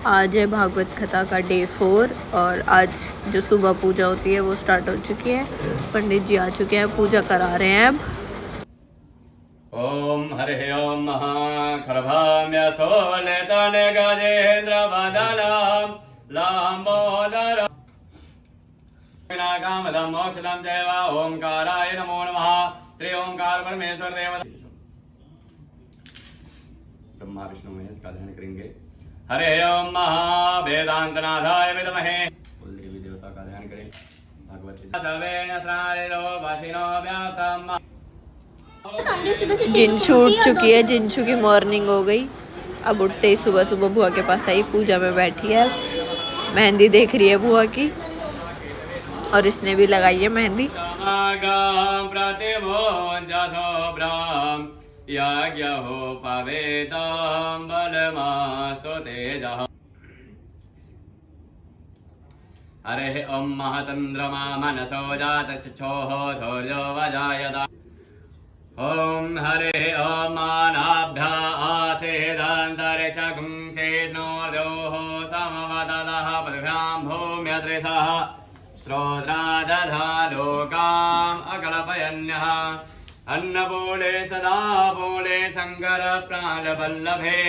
आज है भागवत कथा का डे 4 और आज जो सुबह पूजा होती है वो स्टार्ट हो चुकी है। पंडित जी आ चुके हैं, पूजा करा रहे हैं अब। ओम हरे ओम महाखरभाम्यस्थो लेतने गजेन्द्र बदलम लंबोदर विनाकामदम मोक्षदम चैव ओंकाराय नमो नमः। श्री ओंकार परमेश्वर देव ब्रह्मा विष्णु महेश का ध्यान करेंगे। हरे ओम महावेदांतनाथाय विद्महे देवी देवता का ध्यान करें। भगवती जिनशु उठ चुकी है, जिनशु की मॉर्निंग हो गई। अब उठते ही सुबह सुबह बुआ के पास आई, पूजा में बैठी है, मेहंदी देख रही है बुआ की और इसने भी लगाई है मेहंदी। हरे ओम महाचंद्रमा मनसो जातच्छोः शौर्यो वजायत। ओम हरे ओम मानाभ्या आसेदन्तरिक्षगुंसे स्नोर्दोः समवदलः पृथिव्यां भूम्यदृशः स्रोत्रादधा लोकाम् अकल्पयन्यः अन्नपूर्णे सदा पूर्णे शंकर प्राणवल्लभे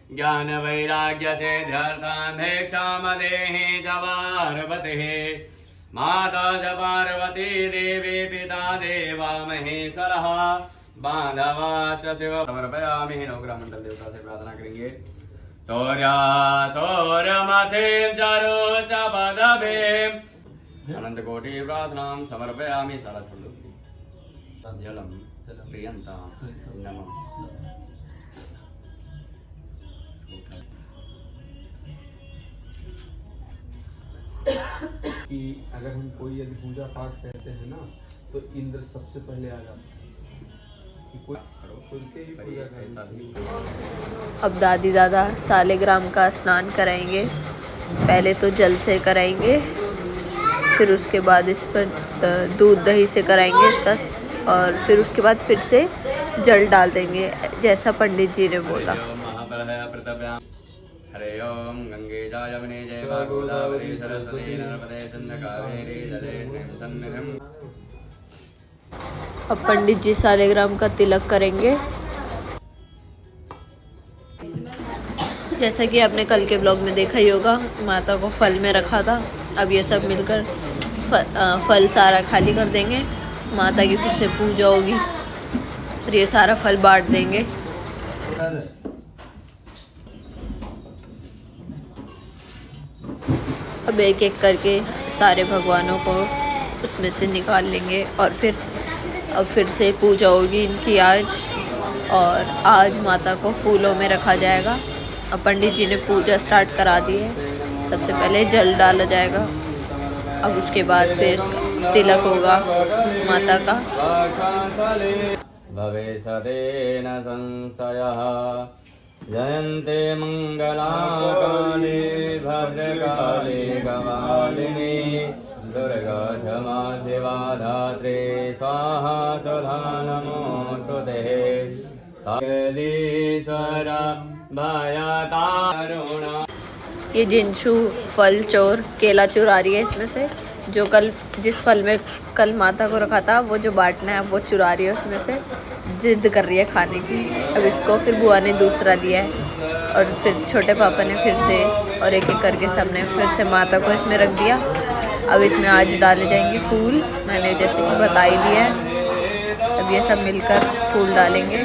ज्ञान वैराग्य से ध्यर्थान् भिक्षामदेहि च पार्वतीः माता च पार्वती देवी पिता देवा महेश्वरः बांधवा च शिव। समर्पयामि। नवग्रह मंडल देवता से प्रार्थना करेंगे। सौर्यमथिं चारो च पदभीं अनंत कोटि प्रार्थनां समर्पयामि। जलम प्रियंता नमः। कि अगर हम कोई यदि पूजा पाठ करते हैं ना तो इंद्र सबसे पहले आ जाता है कि कोई के ही पूजा करें। अब दादी दादा सालिग्राम का स्नान कराएंगे। पहले तो जल से कराएंगे, फिर उसके बाद इस पर दूध दही से कराएंगे इसका, और फिर उसके बाद फिर से जल डाल देंगे जैसा पंडित जी ने बोला। हरे ओम गंगे च यमुने चैव गोदावरी सरस्वती नर्मदे चन्द्र कावेरी जलेस्मिन् सन्निधिं। अब पंडित जी सालिग्राम का तिलक करेंगे। जैसा कि आपने कल के ब्लॉग में देखा ही होगा, माता को फल में रखा था। अब ये सब मिलकर फल सारा खाली कर देंगे। माता की फिर से पूजा होगी और ये सारा फल बांट देंगे। अब एक एक करके सारे भगवानों को उसमें से निकाल लेंगे और फिर से पूजा होगी इनकी आज। और आज माता को फूलों में रखा जाएगा। अब पंडित जी ने पूजा स्टार्ट करा दी है। सबसे पहले जल डाला जाएगा, अब उसके बाद फिर इसका तिलक होगा माता का। भवेशदेन संशयः जयन्ते मंगलाकाले भद्रकाले कपालिनी दुर्गा क्षमा शिवा धात्रे स्वाहा स्वधा नमोस्तुते। सकलेश्वर भयतारुणा। ये जिनशु फल चोर केला चुरा रही है इसमें से, जो जिस फल में कल माता को रखा था वो जो बांटना है वो चुरा रही है उसमें से, जिद कर रही है खाने की। अब इसको फिर बुआ ने दूसरा दिया है और फिर छोटे पापा ने फिर से, और एक एक करके सबने फिर से माता को इसमें रख दिया। अब इसमें आज डाले जाएंगे फूल, मैंने जैसे कि बता ही दिया है। अब ये सब मिलकर फूल डालेंगे।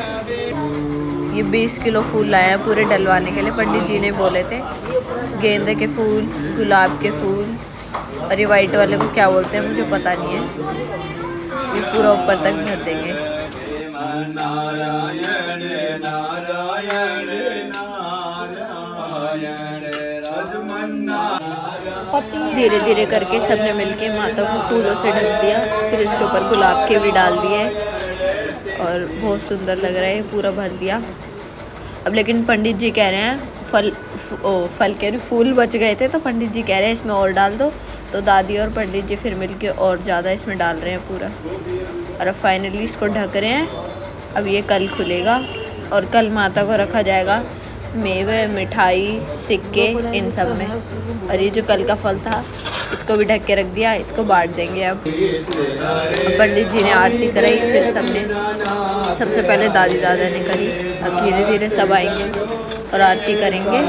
ये 20 किलो फूल लाए हैं पूरे डलवाने के लिए। पंडित जी ने बोले थे गेंदे के फूल, गुलाब के फूल, और ये वाइट वाले को क्या बोलते हैं मुझे पता नहीं है। ये पूरा ऊपर तक भर देंगे। नारायण नारायण नारायण रजमन्नारायण। धीरे धीरे करके सबने मिलके माता को फूलों से ढक दिया, फिर उसके ऊपर गुलाब के भी डाल दिए और बहुत सुंदर लग रहा है, पूरा भर दिया। अब लेकिन पंडित जी कह रहे हैं फल के फूल बच गए थे, तो पंडित जी कह रहे हैं इसमें और डाल दो। तो दादी और पंडित जी फिर मिलके और ज़्यादा इसमें डाल रहे हैं पूरा, और अब फाइनली इसको ढक रहे हैं। अब ये कल खुलेगा और कल माता को रखा जाएगा मेवे, मिठाई, सिक्के इन सब में। और ये जो कल का फल था इसको भी ढक के रख दिया, इसको बांट देंगे अब। पंडित जी ने आरती कराई, फिर सबसे पहले दादी दादा ने करी। अब धीरे धीरे सब आएंगे और आरती करेंगे।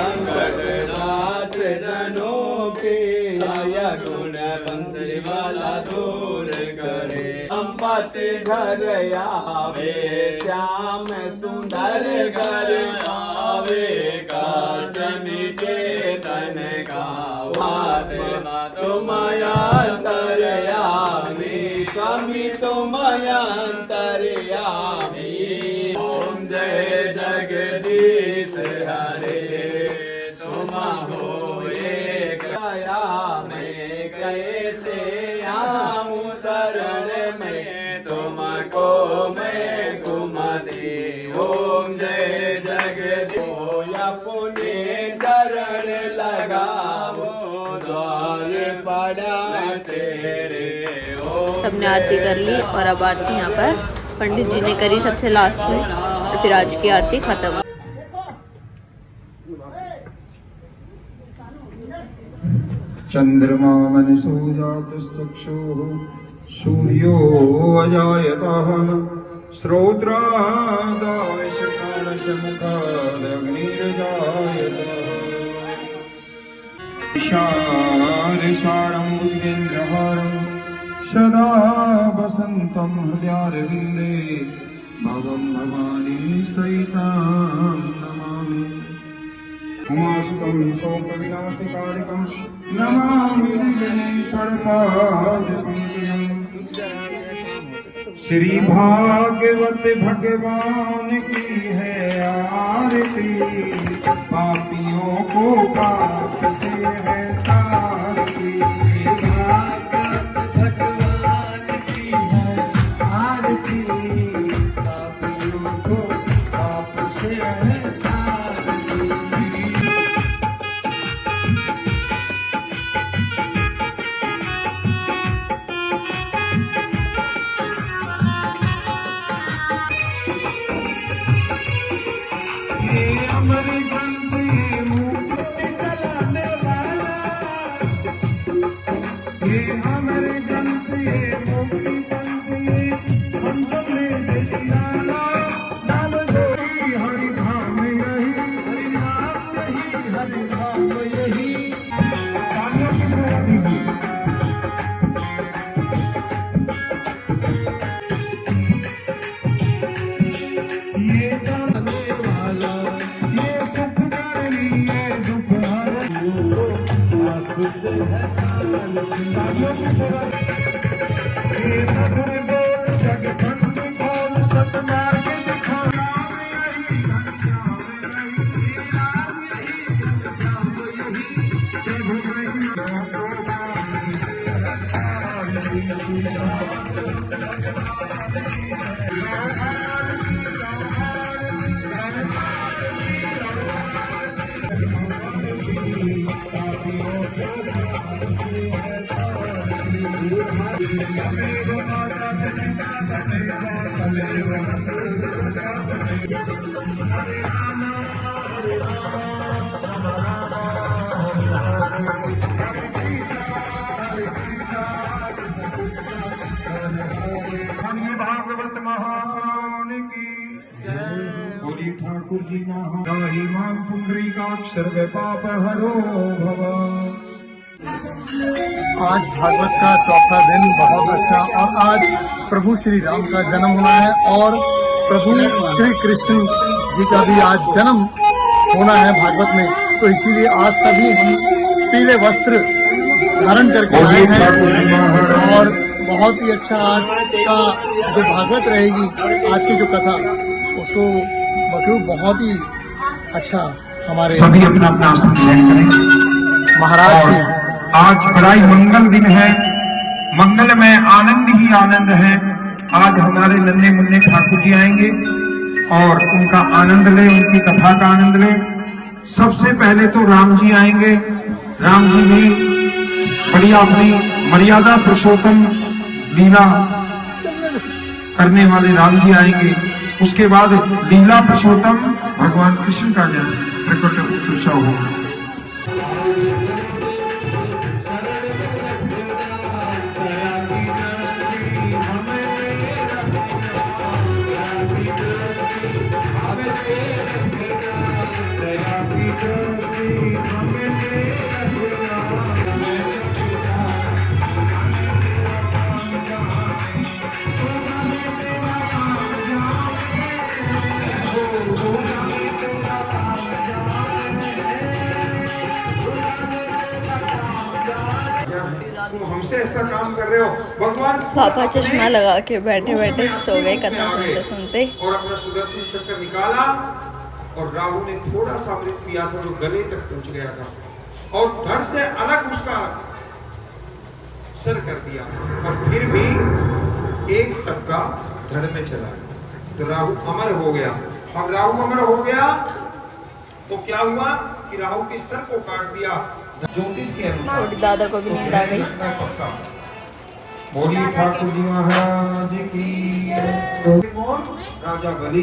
घर आवे श्याम सुंदर घर आवे काष्ट मिटे तन का तुम अंतर्यामी स्वामी तुम अंतर्यामी। ओम जय जगदीश हरे तुम हो एक में कैसे आऊं शरण में तुमको मैं घुमती। ओम जय जगदीश अपने चरण लगाओ द्वार पड़ा तेरे। सबने आरती कर ली और अब आरती यहाँ पर पंडित जी ने करी सबसे लास्ट में, और फिर आज की आरती खत्म। चंद्रमा मनसो जातश्चक्षुः सूर्यो अजायतः श्रोत्रादायशकालशमुखादग्निर्जायतः शारसारं बुद्धिन्द्रहारं सदा वसन्तं हृदयारविन्दे भवं भवानी सहितां नमामि। उमासुतं शोकविनाशकारिकं नमामि गणेशर्पादपङ्कजम्। श्री भागवत भगवान की है आरती, पापियों को पाप से है तारती। भागवत भगवान की है आरती, पापियों को पाप से है भागवत महापुराण की बोली ठाकुर जी महाराही मां पुंडरीकाक्ष पाप हरो भव। आज भागवत का चौथा दिन बहुत अच्छा, और आज प्रभु श्री राम का जन्म होना है और प्रभु श्री कृष्ण जी का भी आज जन्म होना है भागवत में। तो इसीलिए आज सभी हम पीले वस्त्र धारण करके आए हैं और बहुत ही अच्छा आज का जो भागवत रहेगी, आज की जो कथा उसको बखूब बहुत ही अच्छा हमारे सभी अपना अपना आसन ग्रहण करें। महाराज जी आज बड़ा ही मंगल दिन है, मंगल में आनंद ही आनंद है। आज हमारे नन्हे मुन्ने ठाकुर जी आएंगे और उनका आनंद ले, उनकी कथा का आनंद ले। सबसे पहले तो राम जी आएंगे। राम जी भी बढ़िया अपनी मर्यादा पुरुषोत्तम लीला करने वाले राम जी आएंगे। उसके बाद लीला पुरुषोत्तम भगवान कृष्ण का जन्म। प्रकट उत्सव हो। तुम हमसे ऐसा काम कर रहे हो भगवान। पापा चश्मा लगा के बैठे बैठे सो गए कथा सुनते सुनते। और अपना सुदर्शन चक्र निकाला और राहु ने थोड़ा सा अमृत पिया था जो गले तक पहुंच गया था और धड़ से अलग उसका सर कर दिया और फिर भी एक टक्का धड़ में चला गया तो राहु अमर हो गया। अब राहु अमर हो गया तो क्या हुआ कि राहु के सर को काट दिया ज्योतिष के अनुसार। और दादा को भी नींद आ गई। बोलिए ठाकुर जी महाराज की। कौन? राजा बलि।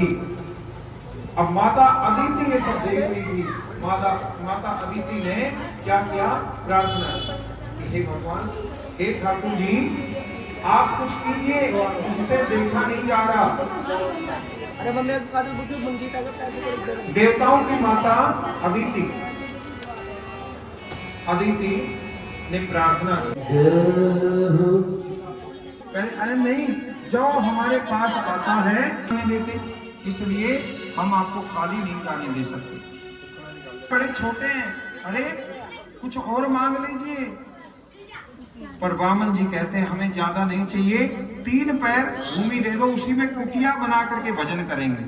अब माता अदिति ये सब देख रही थी। माता अदिति ने क्या किया? प्रार्थना की, हे भगवान, हे ठाकुर जी, आप कुछ कीजिए, मुझसे देखा नहीं जा रहा। देवताओं की माता अदिति ने प्रार्थना की। अरे नहीं, जो हमारे पास आता है देते, इसलिए हम आपको खाली नहीं जाने दे सकते। बड़े छोटे हैं, अरे कुछ और मांग लीजिए। पर वामन जी कहते हैं हमें ज्यादा नहीं चाहिए, 3 पैर भूमि दे दो, उसी में कुटिया बना करके भजन करेंगे।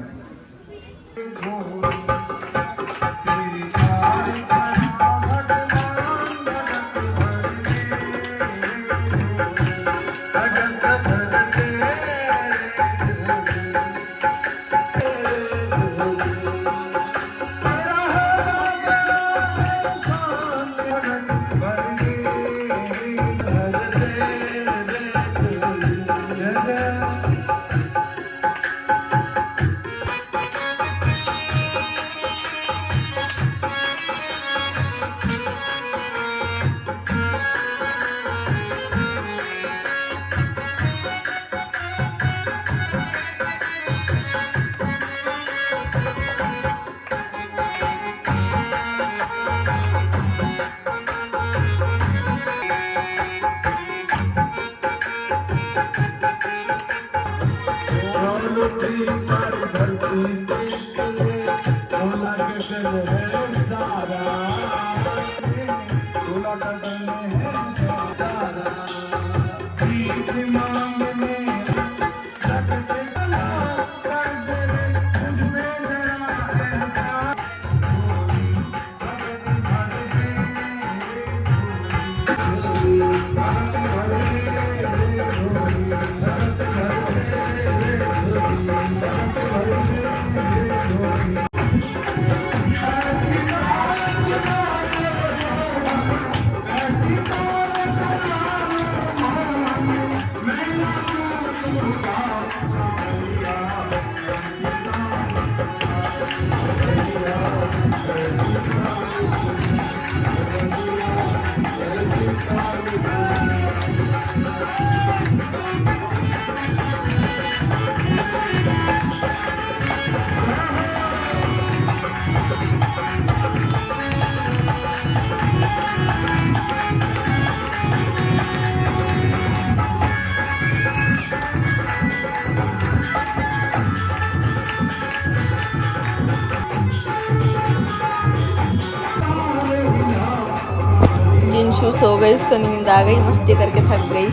जिनशु सो गई, उसको नींद आ गई, मस्ती करके थक गई।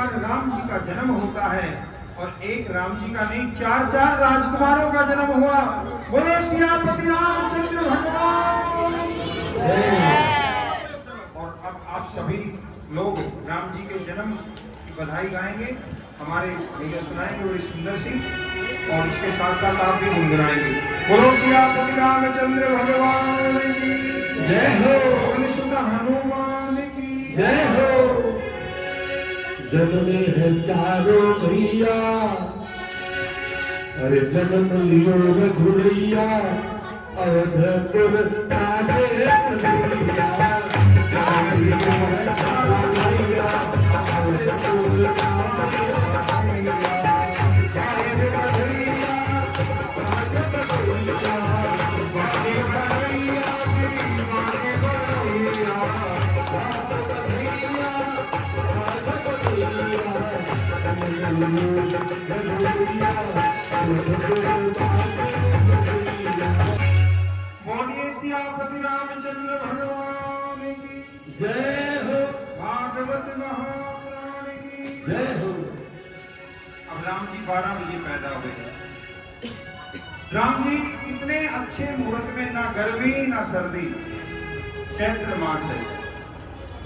भगवान राम जी का जन्म होता है और एक राम जी का नहीं 4 राजकुमारों का जन्म हुआ। बोलो सियापति रामचंद्र भगवान। और अब आप सभी लोग राम जी के जन्म की बधाई गाएंगे, हमारे भैया सुनाएंगे बड़ी सुंदर सी, और इसके साथ साथ आप भी गुनगुनाएंगे। बोलो सियापति रामचंद्र भगवान की जय हो। बोलो सुधा हनुमान की जय हो। जन्म है चारों भैया, अरे जन्म लियो रघुरैया, अवधपुर आगे कन्हैया। जन्म लियो है चारों भैया, अवधपुर आगे कन्हैया। आगे कन्हैया, आगे कन्हैया, आगे कन्हैया, आगे कन्हैया, बोलिए सियापति रामचंद्र भगवान की जय हो, भागवत महापुराण की जय हो। अब राम जी 12 बजे पैदा हुए। राम जी इतने अच्छे मुहूर्त में ना गर्मी ना सर्दी, चैत्र मास है,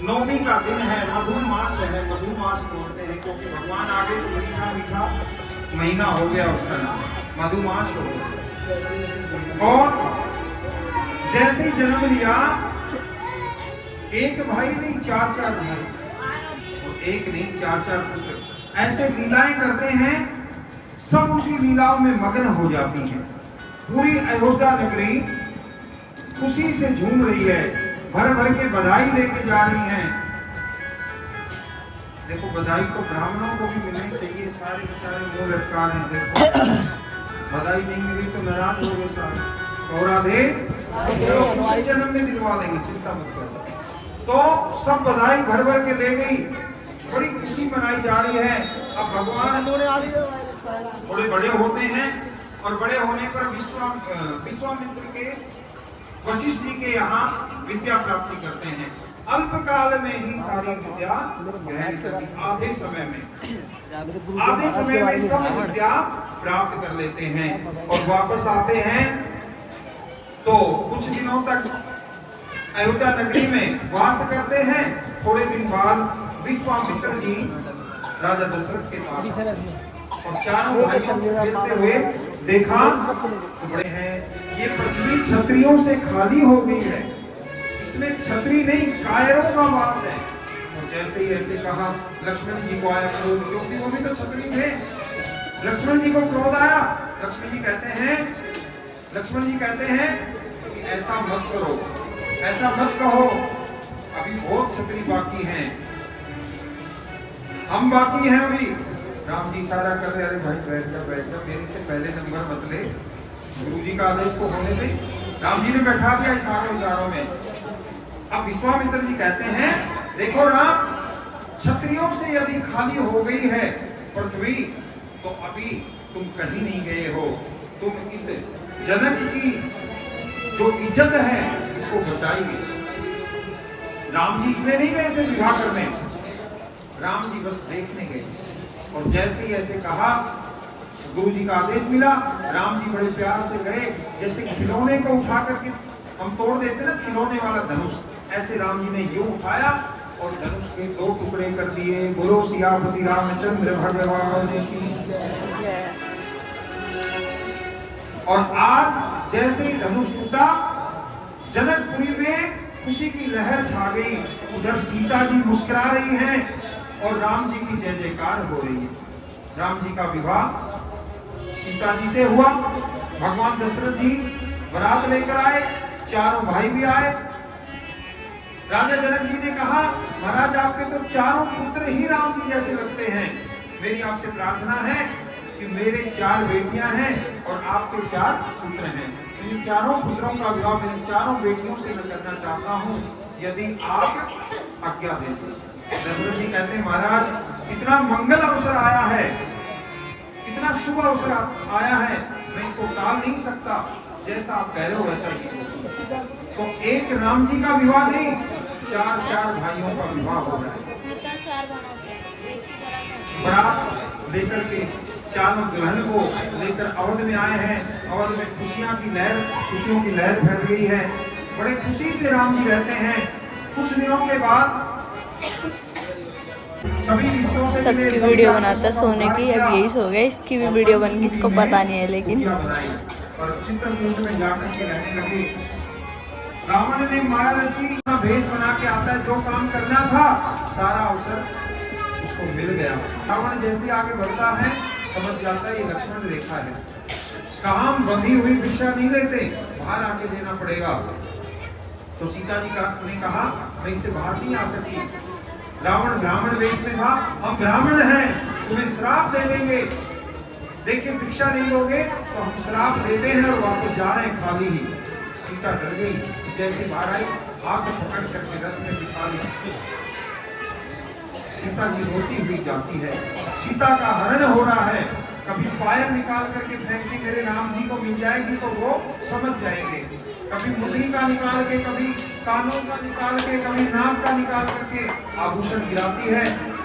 नौमी का दिन है, मधु मास है, मधु मास बोलते हैं क्योंकि भगवान आगे तो मीठा मीठा महीना हो गया, उसका नाम मधु मास हो गया। और जैसे ही जन्म लिया, एक भाई नहीं 4 भाई, और एक नहीं 4 पुत्र ऐसे लीलाएं करते हैं, सब उनकी लीलाओं में मग्न हो जाती हैं। पूरी अयोध्या नगरी खुशी से झूम रही है, भर भर के बधाई लेके जा रही हैं। देखो बधाई तो ब्राह्मणों को भी मिलनी चाहिए, सारे बेचारे मुंह लटका रहे हैं। देखो बधाई नहीं मिली तो नाराज हो गए सारे। और राधे इसी जन्म में दिलवा देंगे, चिंता मत करो। तो सब बधाई भर भर के ले गई, बड़ी खुशी मनाई जा रही है। अब भगवान थोड़े बड़े होते हैं और बड़े होने पर विश्वामित्र के वशिष्ठ जी के यहाँ विद्या प्राप्ति करते हैं। अल्पकाल में ही सारी विद्या ग्रहण कर ली, आधे समय में सब विद्या प्राप्त कर लेते हैं और वापस आते हैं। तो कुछ दिनों तक अयोध्या नगरी में वास करते हैं। थोड़े दिन बाद विश्वामित्र जी राजा दशरथ के पास और चारों भाइयों को खेलते हुए देखा तो बड़े हैं, ये पृथ्वी क्षत्रियों से खाली हो गई है, इसमें क्षत्रिय नहीं कायरों का वास है। और जैसे ही ऐसे कहा, लक्ष्मण जी को आया क्रोध, क्योंकि वो भी तो क्षत्रिय थे। लक्ष्मण जी को क्रोध आया। लक्ष्मण जी कहते हैं कि ऐसा मत करो, ऐसा मत कहो, अभी बहुत क्षत्रिय बाकी हैं, हम बाकी हैं अभी। राम जी इशारा कर रहे, अरे भाई बैठ जा, मेरे से पहले नंबर मत ले, गुरु जी का आदेश को होने दे। राम जी ने बैठा दिया इशारों में। अब विश्वामित्र जी कहते हैं, देखो राम, क्षत्रियों से यदि खाली हो गई है पृथ्वी तो अभी तुम कहीं नहीं गए हो, तुम इस जनक की जो इज्जत है इसको बचाइए। राम जी इसलिए नहीं गए थे विवाह करने, राम जी बस देखने गए। और जैसे ही ऐसे कहा, गुरु जी का आदेश मिला, राम जी बड़े प्यार से गए, जैसे खिलौने को उठा करके हम तोड़ देते ना, खिलौने वाला धनुष, ऐसे राम जी ने यूं उठाया और धनुष के 2 टुकड़े कर दिए। बोलो सियापति रामचंद्र भगवान की। और आज जैसे ही धनुष टूटा, जनकपुरी में खुशी की लहर छा गई। उधर सीता जी मुस्कुरा रही हैं और राम जी की जय जयकार हो रही है। राम जी का विवाह सीता जी से हुआ। भगवान दशरथ जी बारात लेकर आए, चारों भाई भी आए। राजा जनक जी ने कहा, महाराज आपके तो चारों पुत्र ही राम जी जैसे लगते हैं, मेरी आपसे प्रार्थना है कि मेरे 4 बेटियां हैं और आपके 4 पुत्र हैं, इन चारों पुत्रों का विवाह मेरी चारों बेटियों से मैं करना चाहता हूँ, यदि आप आज्ञा देते। दशरथ जी कहते हैं, महाराज इतना मंगल अवसर आया है, इतना शुभ अवसर आया है, मैं इसको टाल नहीं सकता, जैसा आप कह रहे हो वैसा ही। तो एक राम जी का विवाह नहीं, 4 भाइयों का विवाह हो रहा है। बारात लेकर के चारों दुल्हन को लेकर अवध में आए हैं। अवध में खुशियों की लहर फैल गई है। बड़े खुशी से राम जी रहते हैं। कुछ दिनों के बाद सभी ऋषियों से सबकी वीडियो बनाता सोने की, अब यही सो गया, इसकी भी वीडियो बन गई, इसको पता नहीं है लेकिन। और चित्रकूट में जाकर के रहने लगे। रावण ने माया रची, भेष बना के आता है, जो काम करना था सारा अवसर उसको मिल गया। रावण जैसे आगे बढ़ता है समझ जाता है ये लक्ष्मण रेखा है। काम बंधी हुई भिक्षा नहीं लेते, बाहर आके देना पड़ेगा। तो सीता जी ने कहा मैं इससे बाहर नहीं आ सकती। रावण ब्राह्मण वेश में था, हम ब्राह्मण हैं, तुम्हें श्राप दे देंगे, देखिए भिक्षा नहीं दोगे तो हम श्राप देते हैं और वापस जा रहे हैं खाली ही। सीता डर गई, जैसे बाहर आई आग पकड़ करके रथ में बिठा लिया। सीता जी रोती हुई जाती है। सीता का हरण हो रहा है। कभी पायल निकाल करके फेंकती मेरे राम जी को मिल जाएगी तो वो समझ जाएंगे। कभी मुद्री का निकाल के, कभी कानों का निकाल के, कभी नाक का निकाल करके आभूषण गिराती है।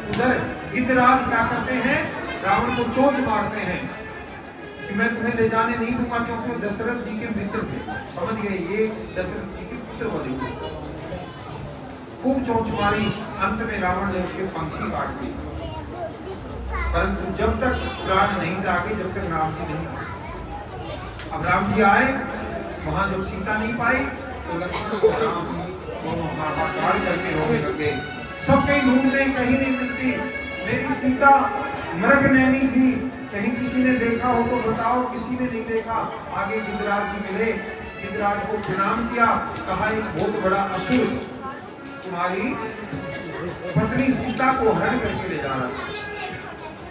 उधर गिद्धराज क्या करते हैं, रावण को चोंच मारते हैं कि मैं तुम्हें ले जाने नहीं दूंगा, क्योंकि दशरथ जी के मित्र थे। समझ गए, ये दशरथ जी के पुत्र वाले थे। खूब चोंच मारी, अंत में रावण ने उसके पंखी काट दी। परंतु जब तक प्राण नहीं जागे, जब तक राम जी नहीं आए। अब राम जी आए, वहां जब सीता नहीं पाई तो लक्ष्मण हाहाकार करके रोने लगे। सब कहीं ढूंढते, कहीं नहीं मिलती। मेरी सीता मृग नैनी थी, कहीं किसी ने देखा हो तो बताओ। किसी ने नहीं देखा। आगे गिद्धराज जी मिले, गिद्धराज को प्रणाम किया, कहा एक बहुत बड़ा असुर तुम्हारी पत्नी सीता को हरण करके ले जा रहा है।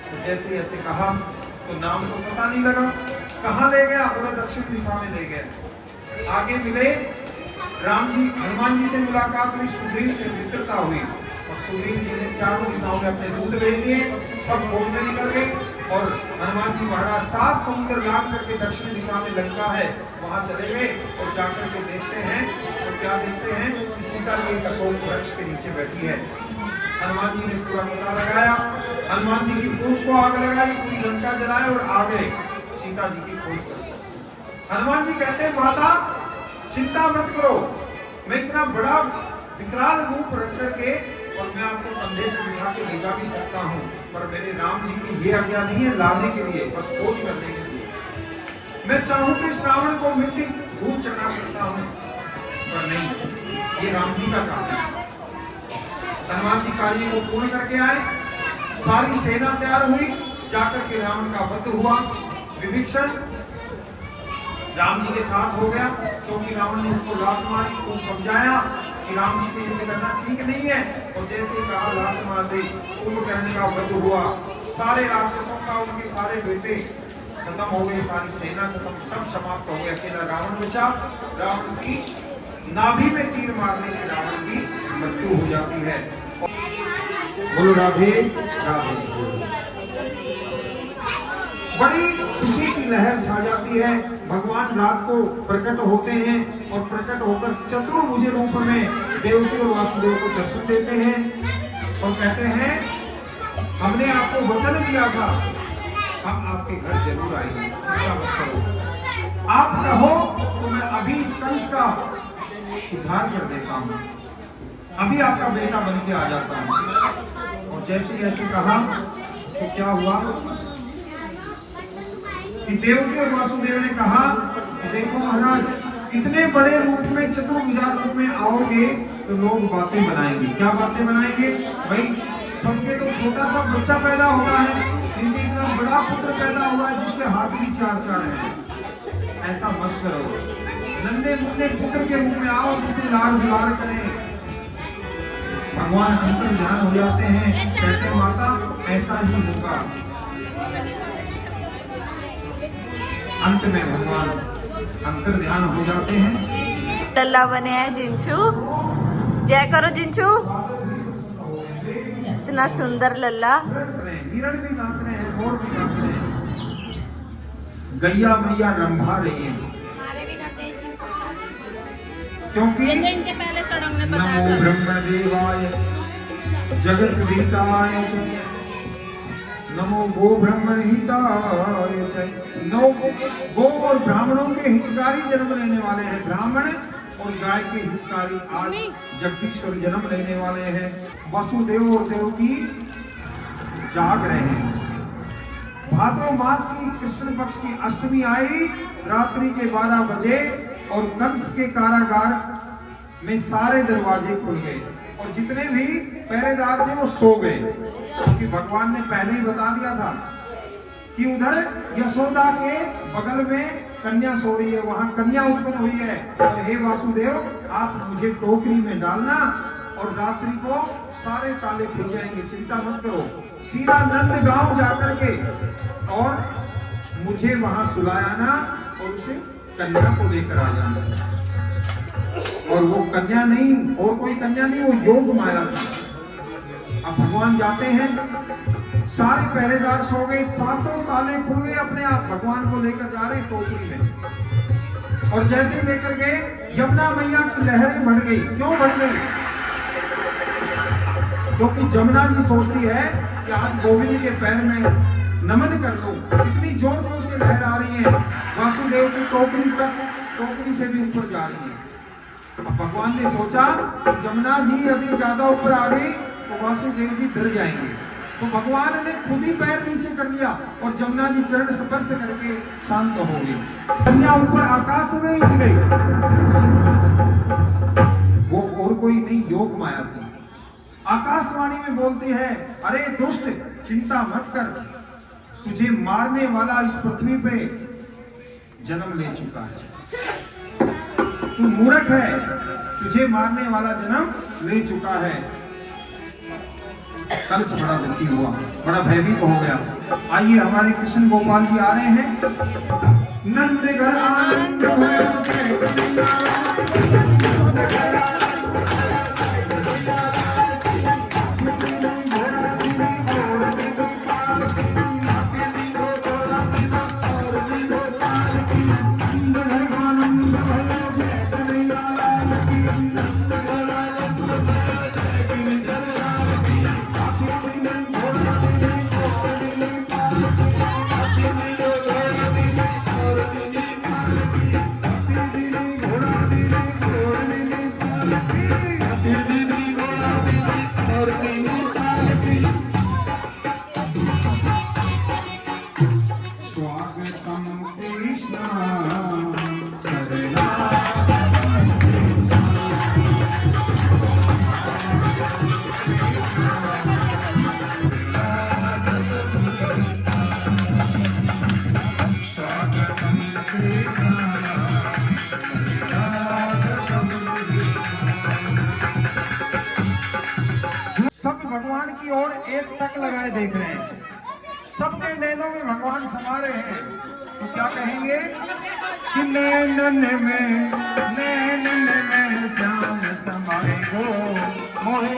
तो जैसे ऐसे कहा तो नाम तो पता नहीं लगा, कहाँ ले गया, बोले दक्षिण दिशा में ले गया। आगे मिले राम जी, हनुमान जी से मुलाकात हुई, सुग्रीव से मित्रता हुई और सुग्रीव जी ने चारों दिशाओं में अपने दूत भेज दिए। सब खोजने निकल गए और हनुमान जी महाराज 7 समुद्र लांघ करके दक्षिण दिशा में लंका है वहां चले गए और जाकर के देखते हैं तो क्या देखते हैं कि सीता जी एक अशोक वृक्ष के नीचे बैठी है। हनुमान जी ने पूरा पता लगाया, हनुमान जी की पूंछ को आग लगाई, पूरी लंका जलाए और आ गए सीता जी की खोज कर। हनुमान जी कहते हैं माता चिंता मत करो, मैं इतना बड़ा विकराल रूप रख करके और मैं आपको कंधे पे बिठा के ले जा भी सकता हूँ, पर मेरे राम जी की ये आज्ञा नहीं है लाने के लिए, बस खोज करने के लिए। मैं चाहूँ तो इस रावण को मिट्टी धूल चढ़ा सकता हूँ, पर नहीं, ये राम जी का काम है। हनुमान जी कार्य को पूर्ण करके आए, सारी सेना तैयार हुई, जाकर के रावण का वध हुआ। विभीषण राम जी के साथ हो गया, क्योंकि रावण ने उसको लात मारी, खूब समझाया कि राम जी से ऐसे करना ठीक नहीं है, और जैसे कहा लात मार दी, कुंभकर्ण का वध हुआ। सारे राक्षसों का, उनके सारे बेटे खत्म हो गए, सारी सेना खत्म, सब समाप्त हो गए, अकेला रावण बचा। रावण की नाभि में तीर मारने से रावण की मृत्यु हो जाती है। बोलो राधे राधे। बड़ी खुशी की लहर छा जाती है। भगवान रात को प्रकट होते हैं और प्रकट होकर चतुर्भुज रूप में देवकी और वासुदेव को दर्शन देते हैं और कहते हैं हमने आपको वचन दिया था, हम आपके घर जरूर आएंगे, चिंता मत करो। आप कहो तो मैं अभी इस कंस का उद्धार कर देता हूँ, अभी आपका बेटा बन के आ जाता हूँ। और जैसे ऐसे कहा तो क्या हुआ कि देवकी और वासुदेव ने कहा देखो महाराज, इतने बड़े रूप में, चतुर्भुजा रूप में आओगे तो लोग बातें बनाएंगे। क्या बातें बनाएंगे भाई? सबके तो छोटा सा बच्चा पैदा होता है, इनके इतना बड़ा पुत्र पैदा हुआ है जिसके हाथ भी 4-4 हैं। ऐसा मत करो, नन्हे मुन्ने पुत्र के रूप में आओ, जिससे लाड दुलार करें। भगवान अंतर ध्यान हो जाते हैं, कहते हैं माता ऐसा ही होगा। अंत में भगवान अंतर ध्यान हो जाते हैं। टल्ला बने हैं जिंचू, जय करो जिंचू। इतना सुंदर लल्ला। हिरण भी नाच रहे हैं, मोर भी नाच रहे हैं, गैया मैया रंभा रही है, क्योंकि नमो ब्रह्म देवाय जगत विहिताय नमो गो ब्राह्मण हिताय च। नौ गो और ब्राह्मणों के हितकारी जन्म लेने वाले हैं। ब्राह्मण और गाय के हितकारी आज जगदीश्वर जन्म लेने वाले हैं। वसुदेव और देवकी जाग रहे हैं। भाद्रव मास की कृष्ण पक्ष की अष्टमी आई। रात्रि के 12 बजे और कंस के कारागार में सारे दरवाजे खुल गए और जितने भी पहरेदार थे वो सो गए, क्योंकि भगवान ने पहले ही बता दिया था कि उधर यशोदा के बगल में कन्या सो रही है, वहां कन्या उत्पन्न हुई है। और हे वासुदेव, आप मुझे टोकरी में डालना और रात्रि को सारे ताले खुल जाएंगे, चिंता मत करो। सीधा नंदगांव जाकर के और मुझे वहां सुलायाना और उसे कन्या को लेकर आ जाना। और वो कन्या नहीं, और कोई कन्या नहीं, वो योग माया थी। अब भगवान जाते हैं, सारे पहरेदार सो गए, सातों ताले खुल गए अपने आप। भगवान को लेकर जा रहे टोकरी में, और जैसे लेकर गए यमुना मैया की लहरें बढ़ गई। क्यों बढ़ गई? क्योंकि जमुना जी सोचती है कि आज गोविंद के पैर में नमन कर लो। इतनी जोर जोर से लहर आ रही है, वासुदेव की टोकरी तक, टोकरी से भी ऊपर जा रही है। अब भगवान ने सोचा जमुना जी अभी ज्यादा ऊपर आ गई तो वासुदेव जी डर जाएंगे, तो भगवान ने खुद ही पैर नीचे कर लिया और जमुना जी चरण स्पर्श करके शांत हो गई। कन्या ऊपर आकाश में उड़ गई। वो और कोई नहीं, योग माया थी। आकाशवाणी में बोलती है, अरे दुष्ट, चिंता मत कर, तुझे मारने वाला इस पृथ्वी पे जन्म ले चुका है। तू मूर्ख है, तुझे मारने वाला जन्म ले चुका है। कल से बड़ा दुखी हुआ, बड़ा भयभीत हो गया। आइए हमारे कृष्ण गोपाल जी आ रहे हैं। नंद घर आनंद सब भगवान की ओर एक टक लगाए देख रहे हैं। सबके नैनों में भगवान समा रहे हैं। तो क्या कहेंगे कि नैनन में श्याम समाए गो मोहे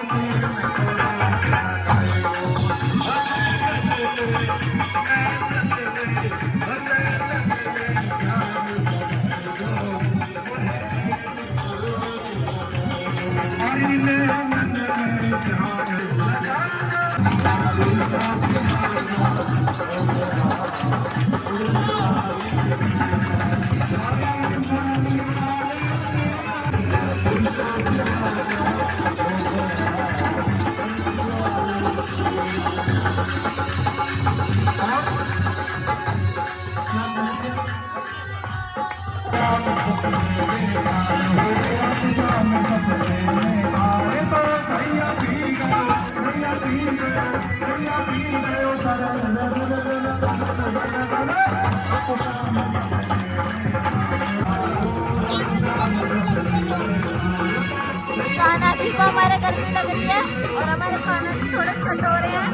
खाना भी को हमारे घर में लग रही है और हमारे खाना भी थोड़े चटोरे हैं।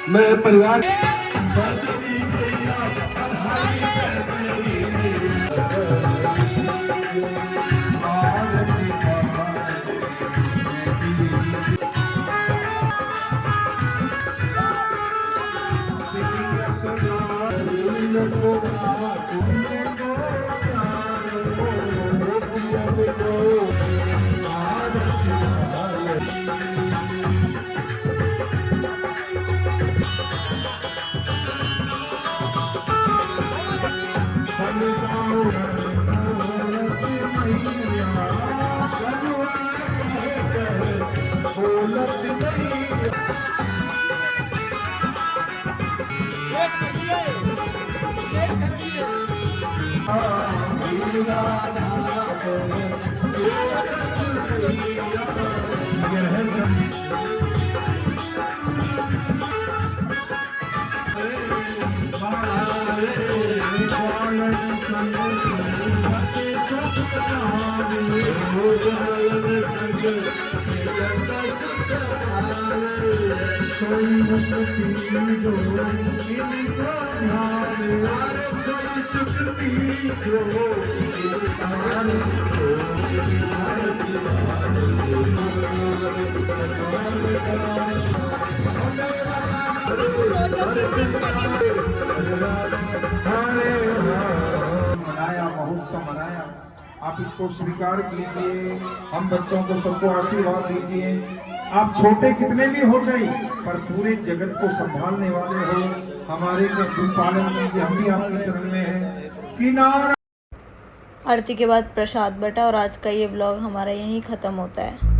मैं परिवार मनाया, महोत्सव मनाया, आप इसको स्वीकार कीजिए। हम बच्चों को सबको आशीर्वाद दीजिए। आप छोटे कितने भी हो जाए पर पूरे जगत को संभालने वाले हो। हमारे को पालन कीजिए, हम भी आपकी शरण में हैं। किनारा आरती के बाद प्रसाद बटा और आज का ये व्लॉग हमारा यहीं ख़त्म होता है।